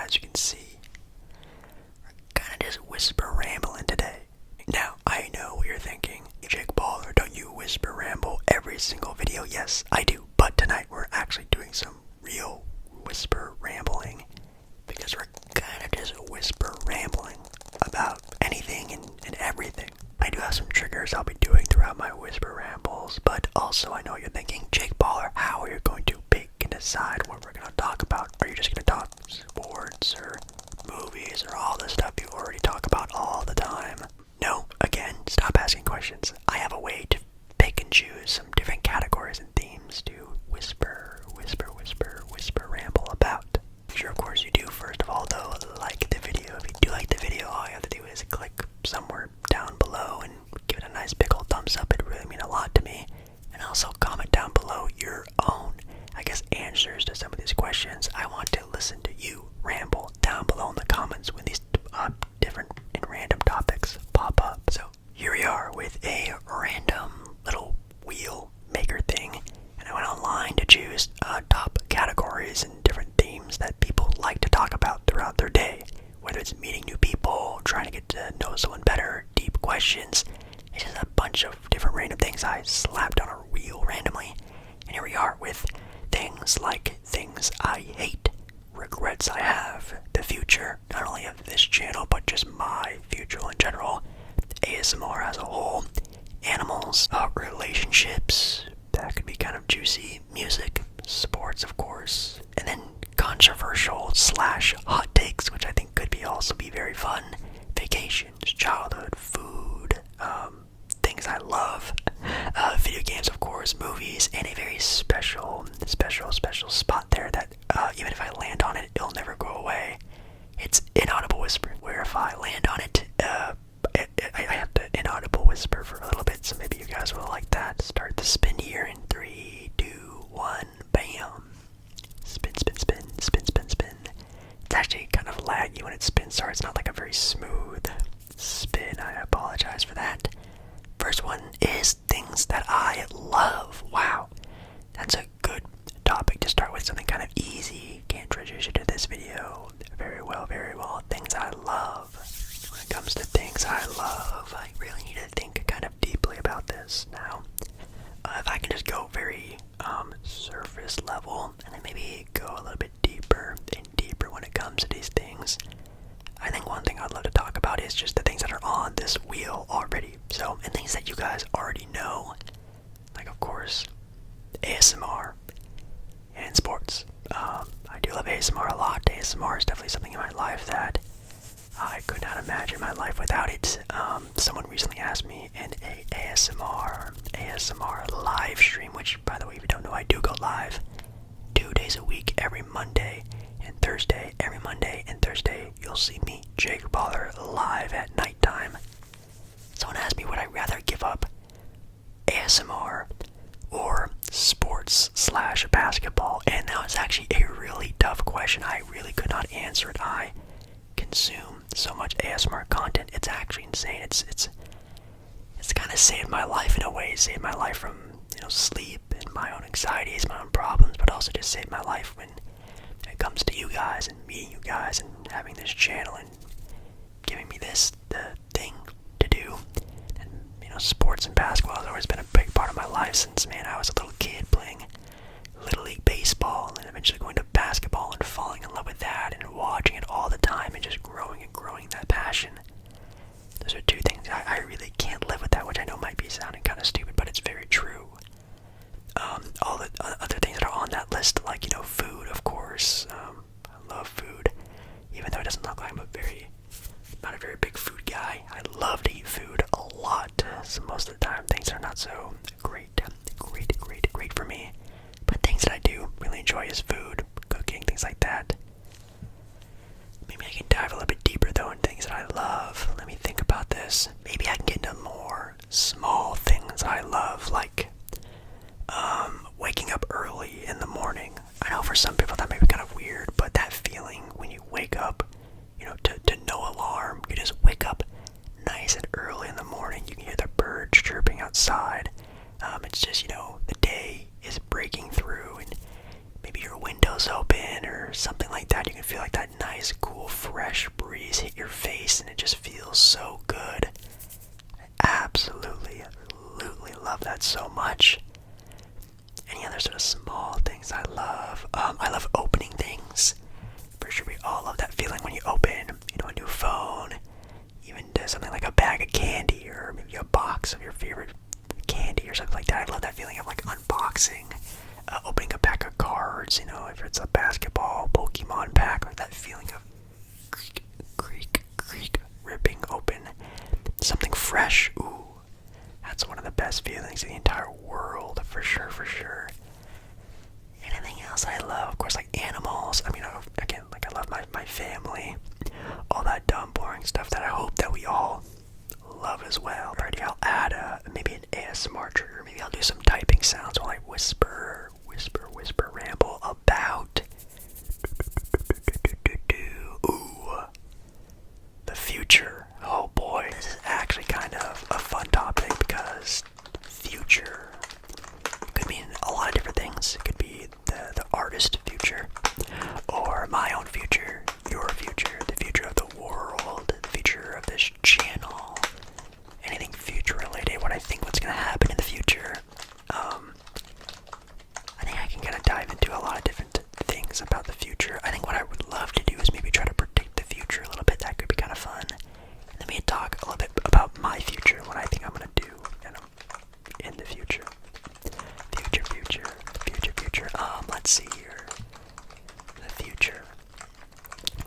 as you can see, we're kinda just whisper rambling today. Now, I know what you're thinking. Jake Baller, don't you whisper ramble every single video? Yes, I do. But tonight we're actually doing some real whisper rambling because we're kinda just whisper rambling about anything and everything. I do have some triggers I'll be doing throughout my whisper rambles, but also I know you're thinking, Jake Baller, how are you going to pick and decide what we're going to talk about? Are you just going to talk sports or movies or all the stuff you already talk about all the time? No, again, stop asking questions. I have a way to pick and choose some different categories and themes to whisper ramble about. Sure, of course you do. First of all, though, like the video. If you do like the video, all you have to do is click somewhere down below and give it a nice big old thumbs up. It really means a lot to me. And also comment down below your own, I guess, answers to some of these questions. I want to listen to you ramble down below in the comments when these different and random topics pop up. So here we are with a random little wheel maker thing. And I went online to choose top categories and different themes that people like to talk about throughout their day. Whether it's meeting new people, trying to get to know someone better, deep questions. It's just a bunch of different random things I slapped on a wheel randomly. And here we are with things like things I hate, regrets I have, the future, not only of this channel, but just my future in general, ASMR as a whole, animals, relationships, that could be kind of juicy, music, sports of course, and then controversial / hot takes, which I think could also be very fun, vacations, childhood, food, things I love, video games of course, movies, and a very special spot there that even if I land on it, it'll never go away. It's inaudible whispering, where if I land on it, I have to inaudible whisper for a little bit, so maybe you guys will like that. Start the spin here in 3, 2, 1, bam. Spin. It's actually kind of laggy when it spins, so it's not like a very smooth spin. I apologize for that. First one is things that I love. Wow, that's a good topic to start with, something kind of easy. Can't transition to this video very well. Things I love. When it comes to things I love, I really need to think kind of deeply about this now. If I can just go very surface level and then maybe go a little bit deeper and deeper when it comes to these things, I think one thing I'd love to talk about is just the things that are on this wheel already. So, and things that you guys already know, like of course ASMR and sports. I do love ASMR a lot. ASMR is definitely something in my life that I could not imagine my life without it. Someone recently asked me in a ASMR live stream, which, by the way, if you don't know, I do go live 2 days a week, every Monday and Thursday. Every Monday and Thursday, you'll see me, Jake Baller, live at nighttime. Someone asked me, would I rather give up ASMR or sports / basketball? And that was actually a really tough question. I really could not answer it. I consume so much ASMR content. It's actually insane. It's kind of saved my life in a way. Saved my life from sleep and my own anxieties, my own problems, but also just saved my life when it comes to you guys and meeting you guys and having this channel and giving me the thing to do. And sports and basketball has always been a big part of my life since I was a little kid playing Little League baseball and eventually going to basketball and falling in love with that and watching it all the time and just growing that passion. Those are two things I really can't live without, which I know might be sounding kind of stupid, but it's very true. All the other things that are on that list, like food, of course. I love food, even though it doesn't look like I'm not a very big food guy. I love to eat food a lot, so most of the time things are not so great for me. But things that I do really enjoy is windows open or something like that, you can feel like that nice, cool, fresh breeze hit your face, and it just feels so good. I absolutely love that so much. Any other sort of small things I love? I love opening things. For sure, we all love that feeling when you open, a new phone, even something like a bag of candy, or maybe a box of your favorite candy or something like that. I love that feeling of like unboxing, opening a pack of cards, if it's a basketball, Pokemon pack, or that feeling of creak, ripping open something fresh. Ooh, that's one of the best feelings in the entire world, for sure. Anything else I love? Of course, like animals. I mean, again, like I love my family, all that dumb, boring stuff that I hope that we all love as well. Alrighty, I'll add maybe an ASMR trigger. Maybe I'll do some typing sounds while I whisper, ramble about ooh, the future. Oh boy, this is actually kind of a fun topic because future could mean a lot of different things. It could be the artist future, or my own future, your future, the future of the world, the future of this channel, anything future related, what I think what's going to happen in the future. I think I can kind of dive into a lot of different things about the future. I think what I would love to do is maybe try to predict the future a little bit. That could be kind of fun. And then maybe talk a little bit about my future, what I think I'm going to do in the future. Future. Let's see here. The future.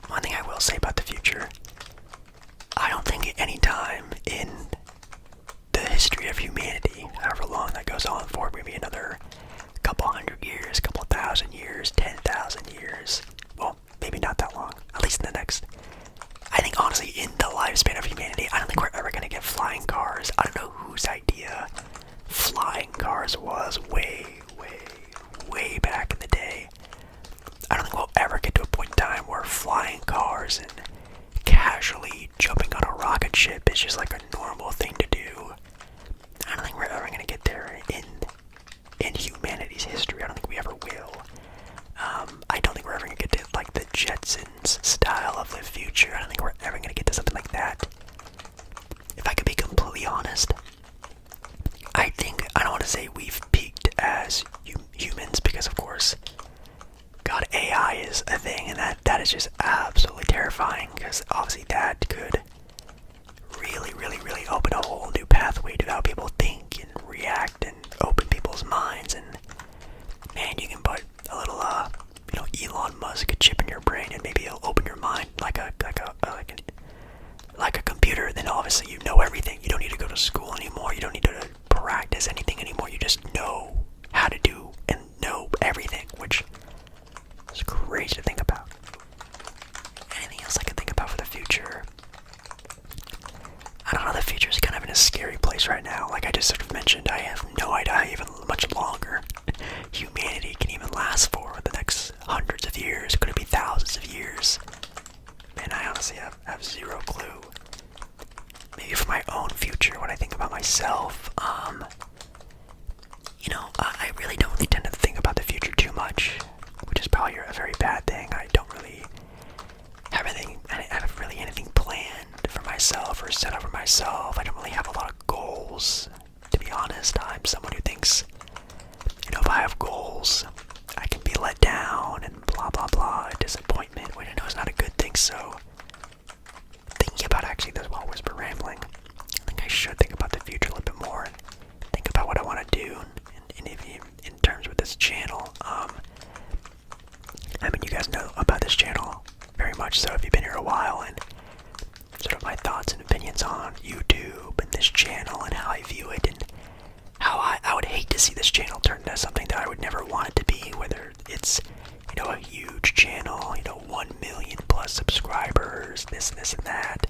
One thing I will say about the future, I don't think at any time in the history of humanity, however long that goes on for, maybe another couple hundred years, couple thousand years, 10,000 years, well, maybe not that long, at least in the next, I think honestly in the lifespan of humanity, I don't think we're ever going to get flying cars. I don't know whose idea flying cars was way back in the day. I don't think we'll ever get to a point in time where flying cars and casually jumping on a rocket ship is just like a normal thing to do. I don't think we're ever going to get there in humanity's history. I don't think we ever will. I don't think we're ever going to get to like the Jetsons style of the future. I don't think we're ever going to get to something like that. If I could be completely honest, I don't want to say we've peaked as humans, because of course, God, AI is a thing, and that is just absolutely terrifying, because obviously that could really open a whole new pathway to how people think and react and open people's minds. And man, you can put a little Elon Musk chip in your brain, and maybe it'll open your mind like a computer. Then obviously you know everything. You don't need to go to school anymore. You don't need to practice anything anymore. You just know how to do and know everything, which is crazy to think about. Anything else I can think about for the future? I don't know, the future is kind of in a scary place right now. Like I just sort of mentioned, I have no idea how even much longer humanity can even last for the next hundreds of years. Could it be thousands of years? Man, I honestly have zero clue. Maybe for my own future, when I think about myself, I really don't really tend to think about the future too much, which is probably a very bad thing. I don't really have anything planned for myself or set up for myself. I don't really have a lot of goals, to be honest. I'm someone who thinks, if I have goals, I can be let down and blah blah blah, disappointment, which I know is not a good thing. So thinking about actually this while whisper rambling, I think I should think about the future a little bit more and think about what I want to do in terms with this channel. I mean, you guys know about this channel very much so if you've been here a while, and sort of my thoughts and opinions on YouTube and this channel and how I view it, and how I would hate to see this channel turn into something that I would never want it to be, whether it's a huge channel, 1 million plus subscribers, this and that,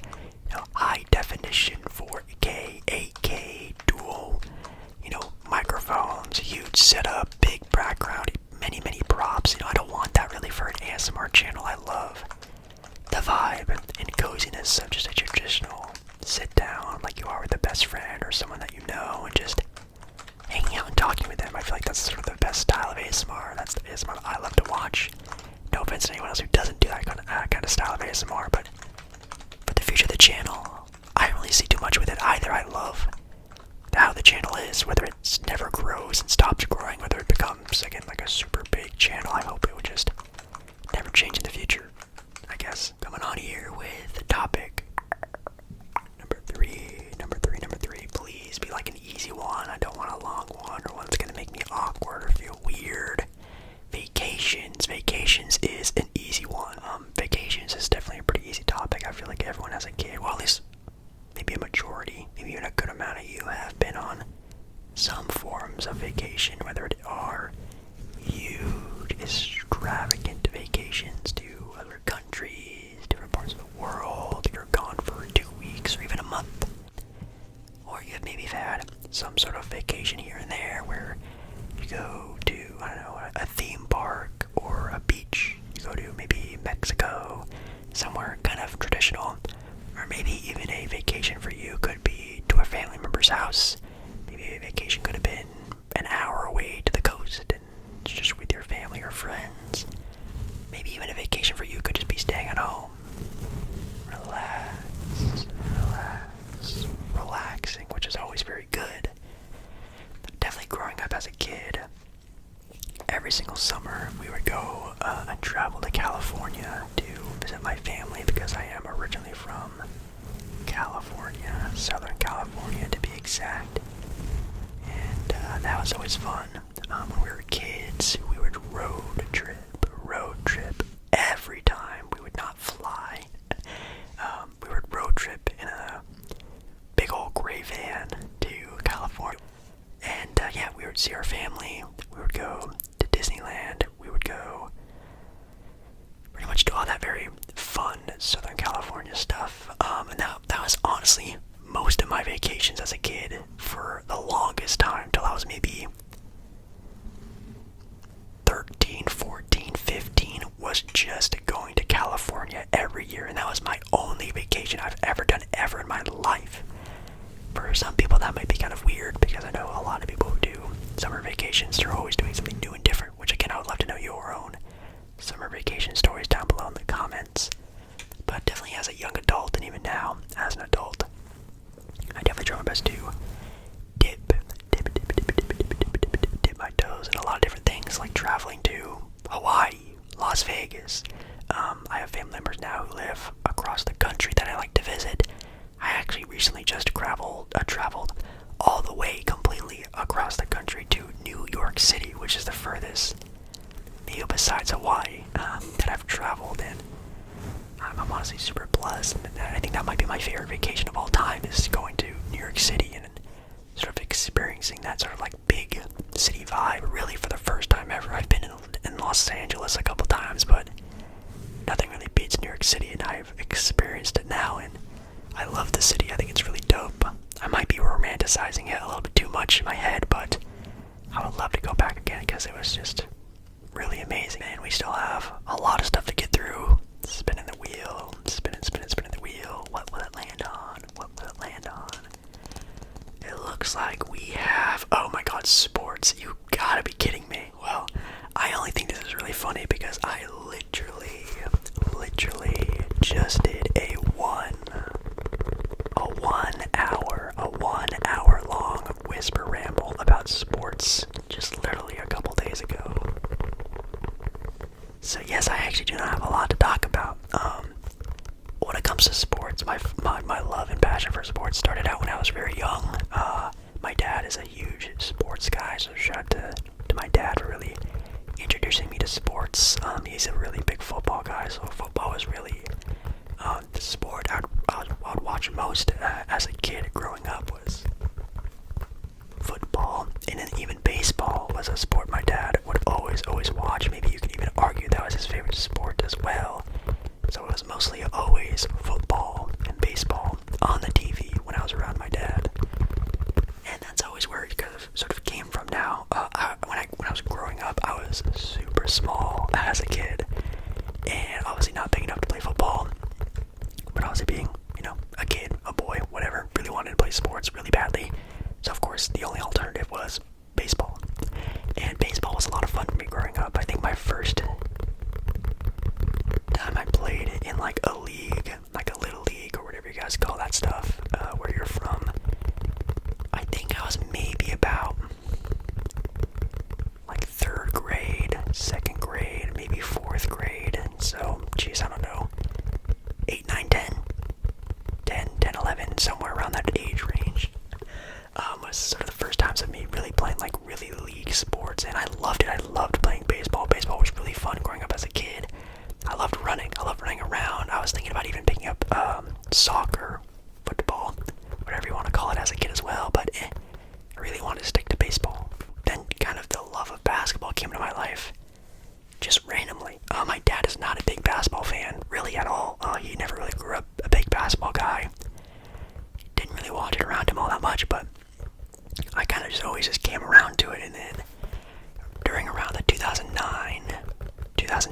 high definition 4K, 8K, dual, microphones, huge setup, big background, many props. I don't want that really for an ASMR channel. I love the vibe and coziness of just a traditional sit down like you are with a best friend or someone that you know, and just hanging out and talking with them. I feel like that's sort of the best style of ASMR. That's the ASMR I love to watch. else who doesn't do that kind of style of ASMR, but the future of the channel, I don't really see too much with it either. I love how the channel is, whether it never grows and stops growing, whether it becomes, again, like a super big channel. I hope it would just never change in the future, I guess. Coming on here with topic number three. Please be like an easy one. I don't want a long one or one that's gonna make me awkward or feel weird. Vacations is an easy one. Vacations is definitely a pretty easy topic. I feel like everyone has a kid. Well, at least maybe a majority, maybe even a good amount of you have been on some forms of vacation, whether it are huge, extravagant vacations to other countries, different parts of the world. You're gone for 2 weeks or even a month. Or you have maybe had some sort of vacation here and there where you go to, I don't know, a theme park or a beach. You go to maybe Mexico, somewhere kind of traditional. Or maybe even a vacation for you could be to a family member's house. Maybe a vacation could have been an hour away to the coast and just with your family or friends. Maybe even a vacation for you could just be staying at home. Relaxing, which is always very good. Definitely growing up as a kid, every single summer we would go and travel to California to visit my family because I am originally from California, Southern California to be exact. And that was always fun. When we were kids, we would road trip every time. We would not fly. We would road trip in a big old gray van to California. And yeah, we would see our family. We would go to Disneyland. We would go pretty much do all that very fun Southern California stuff. And that was honestly most of my vacations as a kid for the longest time, till I was maybe 13, 14, 15, was just going to California every year. And that was my only vacation I've ever done ever in my life. For some people that might be kind of weird, because I know a lot of people who do summer vacations, they're always doing something new and different, which again, I would love to know your own summer vacation stories down below in the comments. But definitely as a young adult, and even now as an adult, I definitely try my best to dip my toes in a lot of different things, like traveling to Hawaii, Las Vegas. I have family members now who live across the country that I like to visit. I actually recently just traveled all the way completely across the country to New York City, which is the furthest, maybe besides Hawaii, that I've traveled in. I'm honestly super blessed, and I think that might be my favorite vacation of all time, is going to New York City and sort of experiencing that sort of like big city vibe, really for the first time ever. I've been in Los Angeles a couple times, but nothing really beats New York City, and I've experienced it now, and I love the city. I think it's really dope. I might be romanticizing it a little bit too much in my head, but I would love to go back again because it was just really amazing. And we still have a lot of stuff to get through. Spinning the wheel, spinning the wheel. What will it land on? It looks like we have, oh my god, sports. You gotta be kidding me. Well, I only think this is really funny because I literally just did a 1 hour long whisper ramble about sports just literally a couple days ago. So yes, I actually do not have a lot to talk about. When it comes to sports, my love and passion for sports started out when I was very young. My dad is a huge sports guy, so shout out to my dad for really introducing me to sports. He's a really big football guy, so football was really the sport I'd watch most as a kid growing up was football, and then even baseball was a sport my dad would always watch. Maybe you could even argue that was his favorite sport as well. So it was mostly always football and baseball on the TV when I was around my dad, and that's always where it kind of sort of came from. Now, when I was growing up, I was super small as a kid, and obviously not big enough to play football. But obviously being, a kid, a boy, whatever, really wanted to play sports really badly. So of course the only alternative was baseball. And baseball was a lot of fun for me growing up. I think my first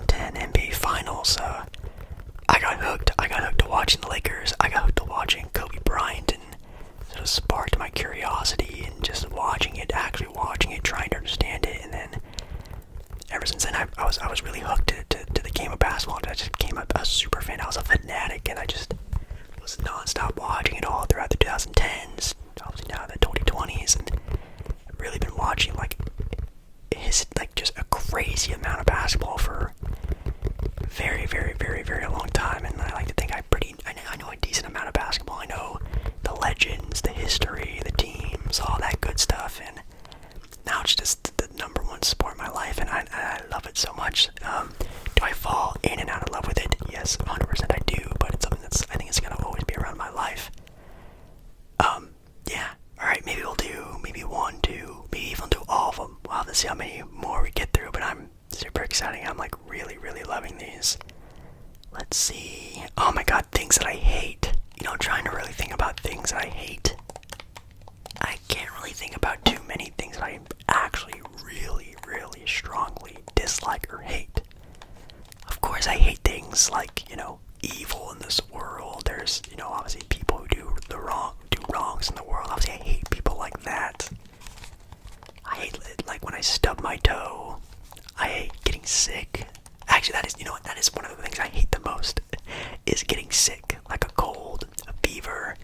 2010 NBA Finals. I got hooked. I got hooked to watching the Lakers. I got hooked to watching Kobe Bryant, and sort of sparked my curiosity and just watching it, actually watching it, trying to understand it. And then ever since then, I was really hooked to the game of basketball. I just became a super fan. I was a fanatic, and I just was nonstop watching it all throughout the 2010s, obviously now the 2020s, and I've really been watching just a crazy amount of basketball for very, very, very, very long time. And I like to think I know a decent amount of basketball. I know the legends, the history, the teams, all that good stuff. And now it's just the number one sport in my life, and I love it so much. Do I fall in and out of love with it? Yes, 100% I do, but it's something I think it's gonna always be around my life. Yeah, alright, maybe we'll do maybe one, two, maybe even do all of them. We'll have to see how many more we get through, but I'm super excited. I'm like really, really loving these. Let's see. Oh my god, things that I hate. Trying to really think about things that I hate. I can't really think about too many things that I actually really, really strongly dislike or hate. Of course, I hate things like, evil in this world. There's, obviously people who do wrongs in the world. Obviously, I hate people like that. I hate it, like when I stub my toe. I hate getting sick. Actually, that is one of the things I hate the most, is getting sick. Like a cold, a fever,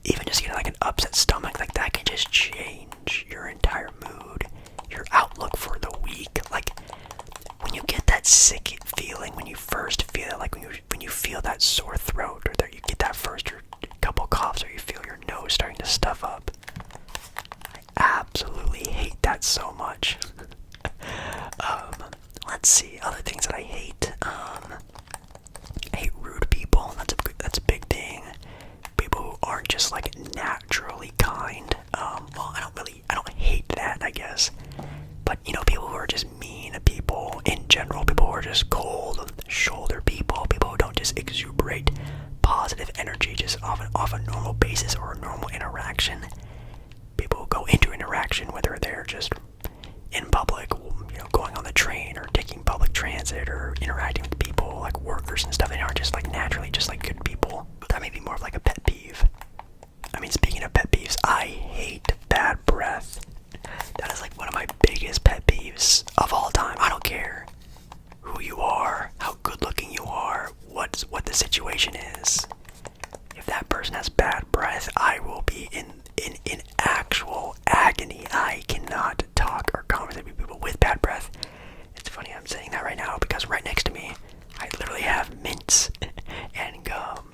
even just getting like an upset stomach. Like that can just change your entire mood, your outlook for the week. Like when you get that sick feeling, when you first feel it, like when you feel that sore throat, or that you get that first or couple coughs, or you feel your nose starting to stuff up. I absolutely hate that so much. Let's see, other things that I hate. I hate rude people. That's a big thing. People who aren't just like naturally kind. Well, I don't hate that, I guess. But people who are just mean people in general, people who are just cold shoulder people who don't just exuberate positive energy just off a normal basis or a normal interaction. People who go into interaction, whether they're just in public, going on the train or taking public transit or interacting with people like workers and stuff, they aren't just like naturally just like good people. That may be more of like a pet peeve. I mean, speaking of pet peeves, I hate bad breath. That is like one of my biggest pet peeves of all time. I don't care who you are, how good looking you are, what the situation is. If that person has bad breath, I will be in actual agony. I cannot talk or conversate with people with bad breath. It's funny I'm saying that right now because right next to me, I literally have mints and gum,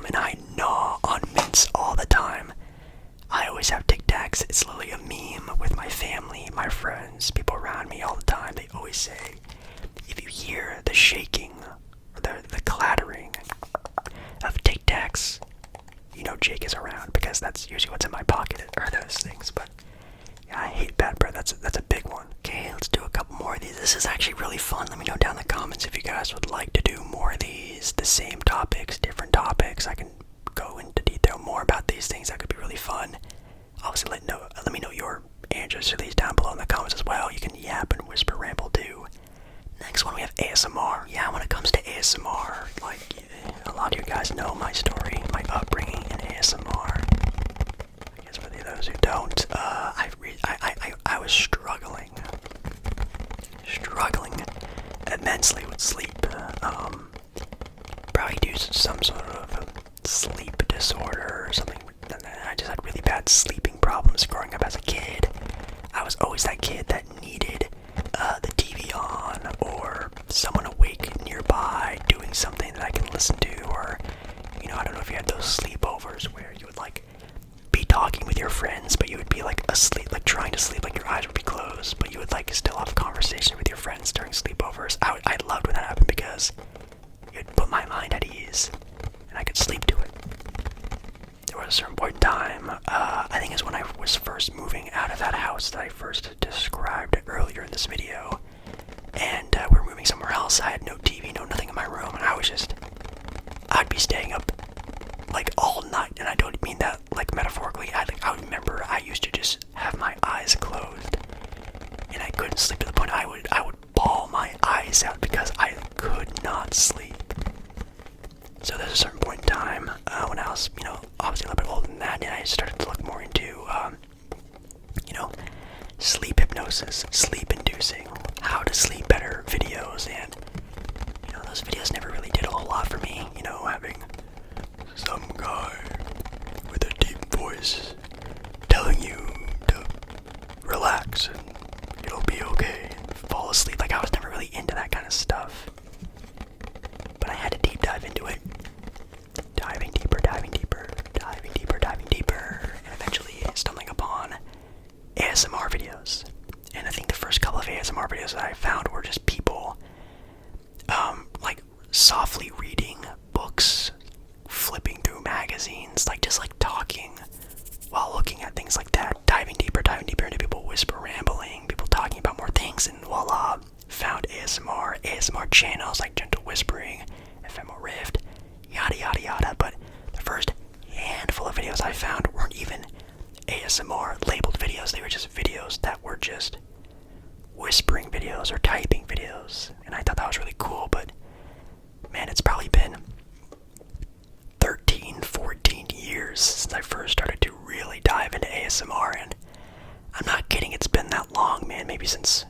and I gnaw on mints all the time. I always have Tic Tacs. It's literally a meme with my family, my friends, people around me all the time. They always say, if you hear the shaking or the clattering of Tic Tacs, Jake is around, because that's usually what's in my pocket or those things. But yeah, I hate bad breath. That's a big one. Okay, let's do a couple more of these. This is actually really fun. Let me know down in the comments if you guys would like to do more of these, the same topics, different topics. I can go into detail more about these things. That could be really fun. Obviously, let me know your answers to these down below in the comments as well. You can yap and whisper ramble too. Next one, we have ASMR. Yeah, when it comes to ASMR, like a lot of you guys know my story, my upbringing in ASMR. I guess for those who don't, I was struggling immensely with sleep. Probably due to some sort of sleep disorder or something. I just had really bad sleeping problems growing up as a kid. I was always that kid that needed the TV on, or someone awake nearby doing something that I can listen to, or I don't know if you had those sleepovers where you would like be talking with your friends, but you would be like asleep, like trying to sleep, like your eyes would be closed, but you would like still have a conversation with your friends during sleepovers. I loved when that happened because it would put my mind at ease and I could sleep to it. There was a certain point in time, I think it's when I was first moving out of that house that I first described earlier in this video, and we're moving somewhere else. I had no TV, no nothing in my room, and I'd be staying up like all night, and I don't mean that like metaphorically. I remember I used to just have my eyes closed, and I couldn't sleep to the point I would bawl my eyes out because I could not sleep. So there's a certain point in time when I was, obviously a little bit older than that, and I started to look more into, sleep hypnosis, sleep inducing, how to sleep better videos, and, those videos never really did a whole lot for me, having some guy with a deep voice telling you to relax and it'll be okay and fall asleep. Like, I was never really into that kind of stuff. But I had to deep dive into it. Diving deeper, diving deeper, diving deeper, diving deeper, and eventually stumbling upon ASMR videos. And I think the first couple of ASMR videos that I found were just people, like, softly reading books, flipping through magazines, just talking while looking at things like that, diving deeper into people whisper rambling, people talking about more things, and voila, found ASMR channels like Gentle Whispering, Ephemeral Rift, yada yada yada. But the first handful of videos I found weren't even ASMR labeled videos. They were just videos that were just whispering videos or typing videos, and I thought that was really cool. But man, it's probably been 13, 14 years since I first started to really dive into ASMR, and I'm not kidding, it's been that long, man. Maybe since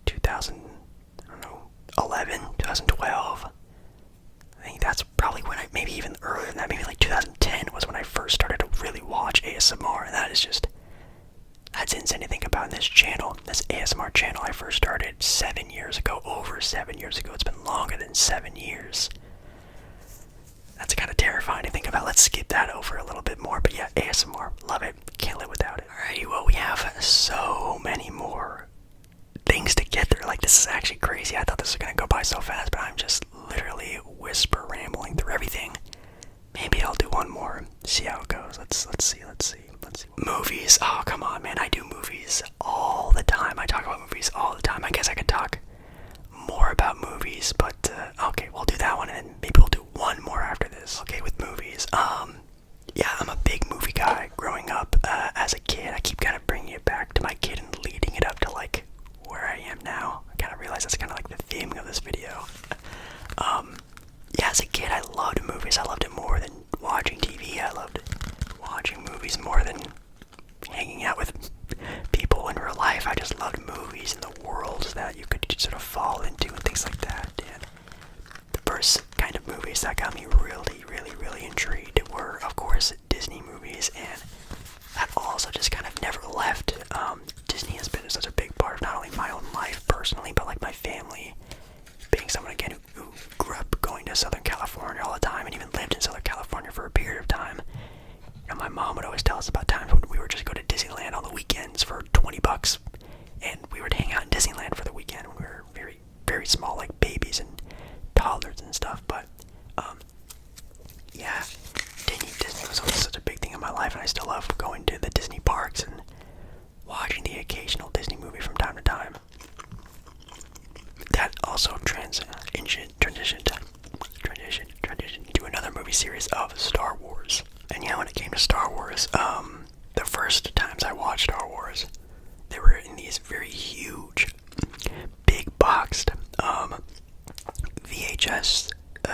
2011, 2012. I think that's probably when maybe even earlier than that, maybe like 2010 was when I first started to really watch ASMR, and that's insane to think about. In this channel, this ASMR channel, I first started 7 years ago, over 7 years ago. It's been longer than 7 years. That's kind of terrifying to think about. Let's skip that over a little bit more. But yeah, ASMR, love it. Can't live without it. Alrighty, well, we have so many more things to get through. Like, this is actually crazy. I thought this was going to go by so fast, but I'm just literally whisper rambling through everything. Maybe I'll do one more, see how it goes. Let's see. Movies. Oh, come on, man. I do movies all the time. I talk about movies all the time. I guess I could talk more about movies, but okay, we'll do that one, and then maybe we'll do one more after this. Okay, with movies, yeah, I'm a big movie guy. Growing up as a kid, I keep kind of bringing it back to my kid and leading it up to like where I am now. I kind of realize that's kind of like the theme of this video. Yeah, as a kid, I loved movies. I loved it more than watching TV. I loved watching movies more than hanging out with people in real life. I just loved movies and the worlds that you could sort of fall into and things like that. And the first kind of movies that got me really, really, really intrigued were, of course, Disney movies, and that also just kind of never left. Disney has been such a big part of not only my own life personally, but like my family. Being someone, again, who grew up going to Southern California all the time and even lived in Southern California for a period of time. My mom would always tell us about times when we would just go to Disneyland on the weekends for $20, and we would hang out in Disneyland for the weekend when we were very, very small, like babies and toddlers and stuff. But yeah, Disney was always such a big thing in my life, and I still love going to the Disney parks and watching the occasional Disney movie from time to time. That also transitioned to another movie series of Star Wars. And yeah, when it came to Star Wars, the first times I watched Star Wars, they were in these very huge, big boxed VHS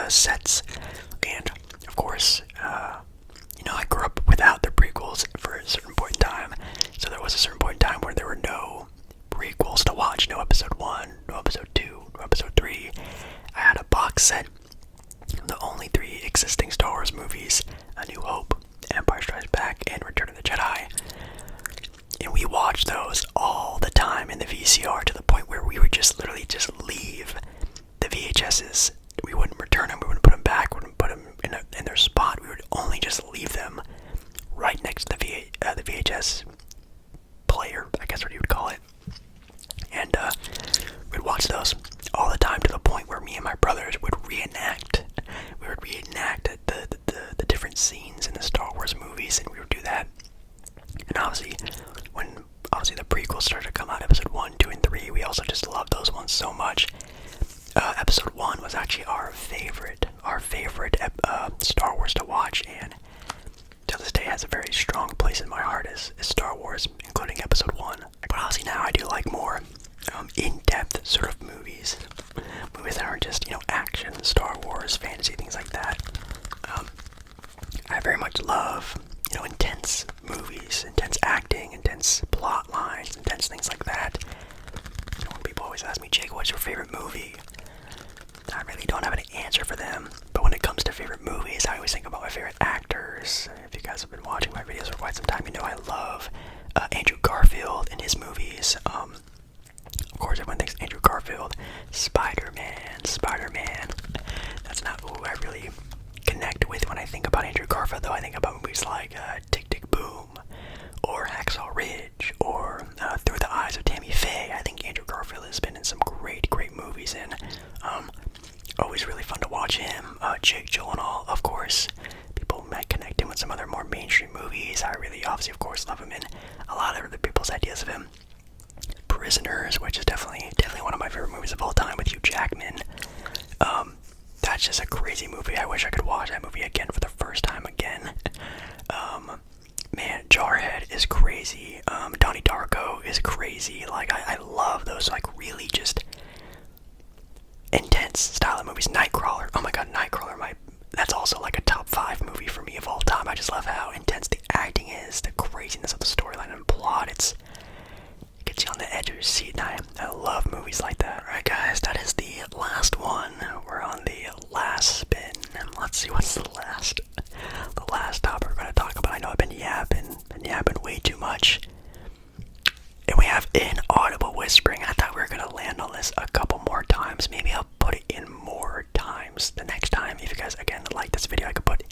sets. And of course, I grew up without the prequels for a certain point in time. So there was a certain point in time where there were no prequels to watch, no episode 1, no episode 2, no episode 3. I had a box set. The only 3 existing Star Wars movies: A New Hope, Empire Strikes Back, and Return of the Jedi. And we watched those all the time in the VCR, to the point where we would just literally just leave the VHSs. We wouldn't return them, we wouldn't put them back, we wouldn't put them in their spot. We would only just leave them right next to the VHS player, I guess what you would call it. And we'd watch those all the time, to the point where me and my brothers would reenact. We would reenact the different scenes in the Star Wars movies, and we would do that. And obviously, when the prequels started to come out, episode 1, 2, and 3, we also just loved those ones so much. Episode 1 was actually our favorite Star Wars to watch, and to this day has a very strong place in my heart as Star Wars, including episode 1. But honestly, now I do like more in-depth wars, fantasy, things like that. I very much love, intense movies, intense acting, intense plot lines, intense things like that. When people always ask me, Jake, what's your favorite movie? I really don't have an answer for them, but when it comes to favorite movies, I always think about my favorite actors. If you guys have been watching my videos for quite some time, you know I love Andrew Garfield and his movies. Of course, everyone thinks Andrew Garfield, Spider-Man. That's not who I really connect with when I think about Andrew Garfield, though. I think about movies like Tick, Tick, Boom, or Hacksaw Ridge, or Through the Eyes of Tammy Faye. I think Andrew Garfield has been in some great movies, and always really fun to watch him. Jake Gyllenhaal, of course. People might connect him with some other more mainstream movies. I really, obviously, of course, love him in a lot of other people's ideas of him. Prisoners, which is definitely one of my favorite movies of all time with Hugh Jackman. That's just a crazy movie. I wish I could watch that movie again for the first time again. Man, Jarhead is crazy. Donnie Darko is crazy. Like, I love those, like, really just intense style of movies. Nightcrawler. Oh my god, Nightcrawler. That's also like a top 5 movie for me of all time. I just love how intense the acting is, the craziness of the storyline and plot. It gets you on the edge of your seat, and I love movies like that. Alright guys, that is the last one. We're on the last spin. Let's see what's the last topic we're going to talk about. I know I've been yapping way too much. And we have inaudible whispering. I thought we were going to land on this a couple more times. Maybe I'll put it in more times the next time. If you guys, again, like this video, I could put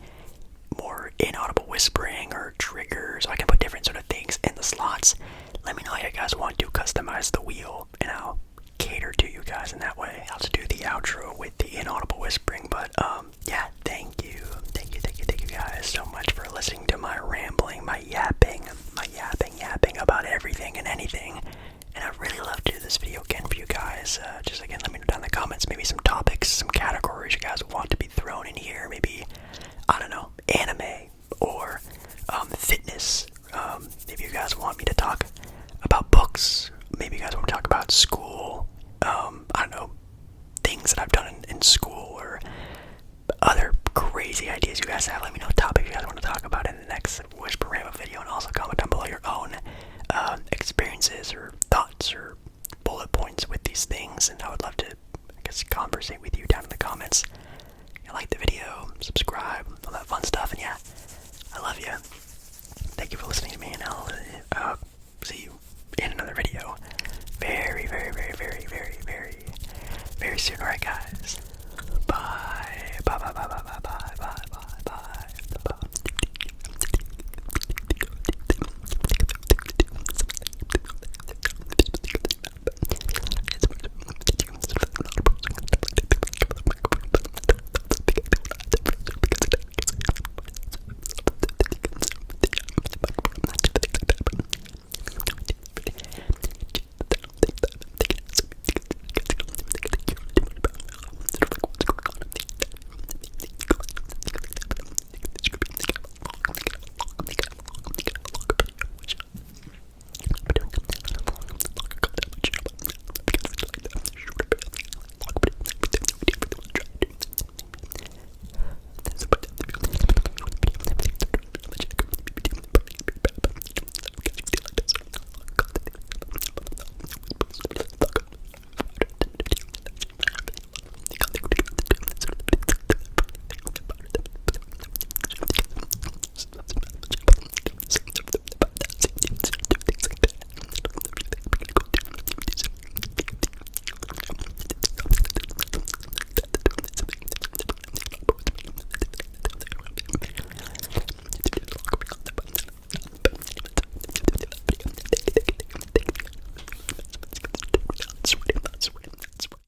more inaudible whispering or triggers. I can put different sort of things in the slots. Let me know how you guys want to customize the wheel, and I'll cater to you guys in that way. I'll just do the outro with the inaudible whispering. But yeah, thank you guys so much for listening to my rambling, my yapping about everything and anything. And I'd really love to do this video again for you guys. Just again, let me know down in the comments, maybe some topics, some categories you guys want to be thrown in here. Maybe, I don't know, anime or fitness. Maybe you guys want me to talk about books. Maybe you guys want to talk about school. I don't know, things that I've done in school, or other crazy ideas you guys have. Let me know topics you guys want to talk about in the next Whisper Ramble video, and also comment down below your own experiences or thoughts or bullet points with these things, and I would love to, conversate with you down in the comments. You like the video, subscribe, all that fun stuff, and yeah, I love you. Thank you for listening to me, and I'll see you in another video very